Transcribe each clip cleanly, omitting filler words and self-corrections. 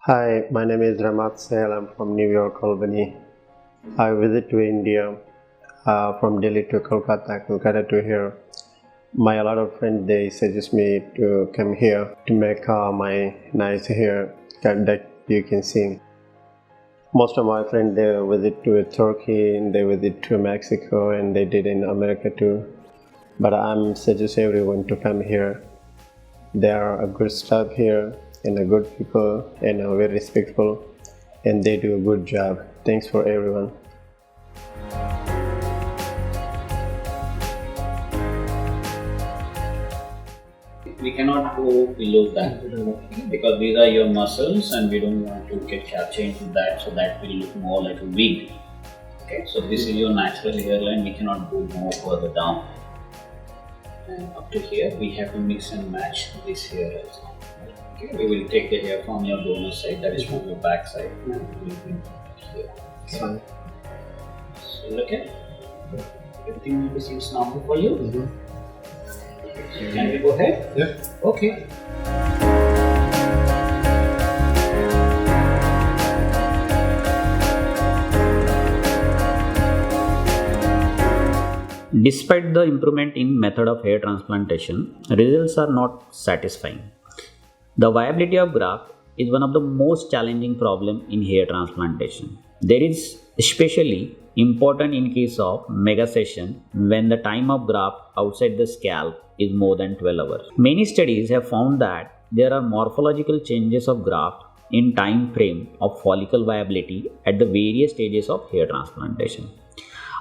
Hi, my name is Ramat Sale. I'm from New York, Albany. I visit to India from Delhi to Kolkata to here. A lot of friends they suggest me to come here to make my nice hair that you can see. Most of my friends they visit to Turkey, and they visit to Mexico, and they did in America too. But I'm suggest everyone to come here. There are a good staff here and a good people and are very respectful, and they do a good job. Thanks for everyone. We cannot go below that because these are your muscles and we don't want to get captured into that, so that will look more like a wig. Okay, so this is your natural hairline, we cannot go more further down. And up to here we have to mix and match this hair also. Okay, we will take the hair from your donor side, that is from your back side, and we will bring it here. Okay. So look at everything seems normal for you. Can we go ahead? Yeah. Okay. Despite the improvement in method of hair transplantation, results are not satisfying. The viability of graft is one of the most challenging problems in hair transplantation. There is especially important in case of megacession when the time of graft outside the scalp is more than 12 hours. Many studies have found that there are morphological changes of graft in time frame of follicle viability at the various stages of hair transplantation.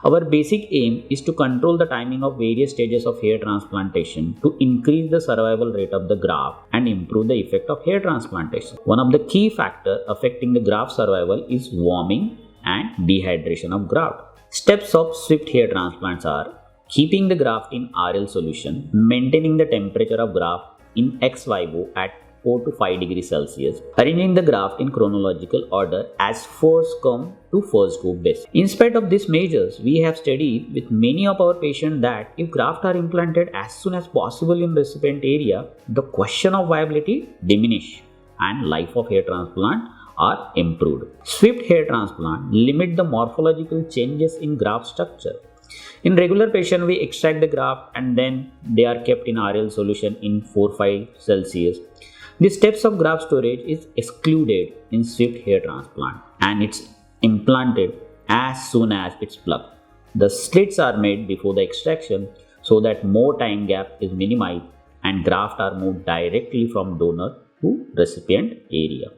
Our basic aim is to control the timing of various stages of hair transplantation to increase the survival rate of the graft and improve the effect of hair transplantation. One of the key factors affecting the graft survival is warming and dehydration of graft. Steps of swift hair transplants are keeping the graft in RL solution, maintaining the temperature of graft in ex vivo at 4 to 5 degrees Celsius, arranging the graft in chronological order as first come to first go best. In spite of these measures, we have studied with many of our patients that if grafts are implanted as soon as possible in recipient area, the question of viability diminish and life of hair transplant are improved. Swift hair transplant limit the morphological changes in graft structure. In regular patient, we extract the graft and then they are kept in RL solution in 4-5 Celsius. The steps of graft storage is excluded in swift hair transplant and it's implanted as soon as it's plucked. The slits are made before the extraction so that more time gap is minimized and graft are moved directly from donor to recipient area.